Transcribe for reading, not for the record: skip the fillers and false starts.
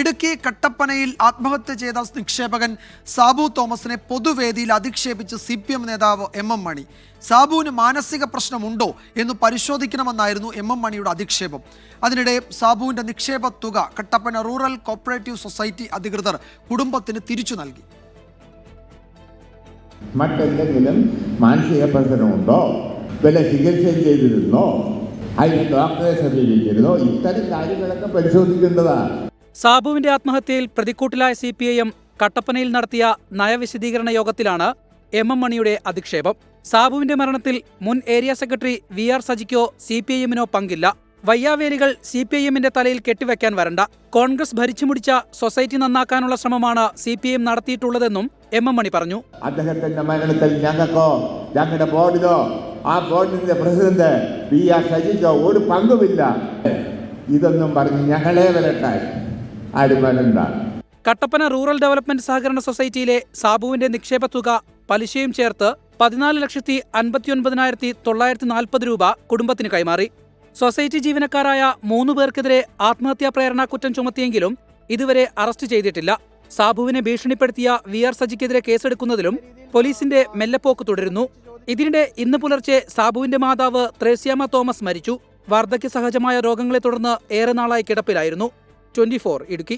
ഇടുക്കി കട്ടപ്പനയിൽ ആത്മഹത്യ ചെയ്ത നിക്ഷേപകൻ സാബു തോമസിനെ പൊതുവേദിയിൽ അധിക്ഷേപിച്ച് CPM നേതാവ് MM മണി. സാബുവിന് മാനസിക പ്രശ്നമുണ്ടോ എന്ന് പരിശോധിക്കണമെന്നായിരുന്നു MM മണിയുടെ അധിക്ഷേപം. അതിനിടെ സാബുവിന്റെ നിക്ഷേപ തുക കട്ടപ്പന റൂറൽ കോപ്പറേറ്റീവ് സൊസൈറ്റി അധികൃതർ കുടുംബത്തിന് തിരിച്ചു നൽകി. മറ്റെന്തെങ്കിലും മാനസിക പ്രശ്നമുണ്ടോ, വല്ല ചികിത്സ ചെയ്തിരുന്നോ, അതിന് ഡോക്ടറെ സമീപിച്ചിരുന്നോ, ഇത്തരം കാര്യങ്ങളൊക്കെ പരിശോധിക്കേണ്ടതാണ്. സാബുവിന്റെ ആത്മഹത്യയിൽ പ്രതിക്കൂട്ടിലായ CPIM കട്ടപ്പനയിൽ നടത്തിയ നയവിശദീകരണ യോഗത്തിലാണ് MM മണിയുടെ അധിക്ഷേപം. സാബുവിന്റെ മരണത്തിൽ മുൻ ഏരിയ സെക്രട്ടറി VR സജിക്കോ CPIMനോ പങ്കില്ല. വയ്യാവേലികൾ CPIMന്റെ തലയിൽ കെട്ടിവെക്കാൻ വരണ്ട. കോൺഗ്രസ് ഭരിച്ചുമുടിച്ച സൊസൈറ്റി നന്നാക്കാനുള്ള ശ്രമമാണ് CPIM നടത്തിയിട്ടുള്ളതെന്നും MM മണി പറഞ്ഞു. അദ്ദേഹത്തിന്റെ മരണത്തിൽ ഞങ്ങൾക്കോ ഞങ്ങളുടെ ബോർഡിനോ ആ ബോർഡിന്റെ പ്രസിഡന്റ് VR സജിക്കോ ഒരു പങ്കുമില്ല. ഇതൊന്നും പറഞ്ഞ് ഞങ്ങളെ വരട്ടെ അടിമണ്ട. കട്ടപ്പന റൂറൽ ഡെവലപ്മെന്റ് സഹകരണ സൊസൈറ്റിയിലെ സാബുവിന്റെ നിക്ഷേപ തുക പലിശയും ചേർത്ത് 14,59,940 രൂപ കുടുംബത്തിന് കൈമാറി. സൊസൈറ്റി ജീവനക്കാരായ 3 പേർക്കെതിരെ ആത്മഹത്യാ പ്രേരണ കുറ്റം ചുമത്തിയെങ്കിലും ഇതുവരെ അറസ്റ്റ് ചെയ്തിട്ടില്ല. സാബുവിനെ ഭീഷണിപ്പെടുത്തിയ VR സജിക്കെതിരെ കേസെടുക്കുന്നതിലും പോലീസിന്റെ മെല്ലെപ്പോക്ക് തുടരുന്നു. ഇതിനിടെ ഇന്ന് പുലർച്ചെ സാബുവിന്റെ മാതാവ് ത്രേസ്യാമ്മ തോമസ് മരിച്ചു. വാർദ്ധക്യ സഹജമായ രോഗങ്ങളെ തുടർന്ന് ഏറെ നാളായി കിടപ്പിലായിരുന്നു. 24 ഇടുക്കി.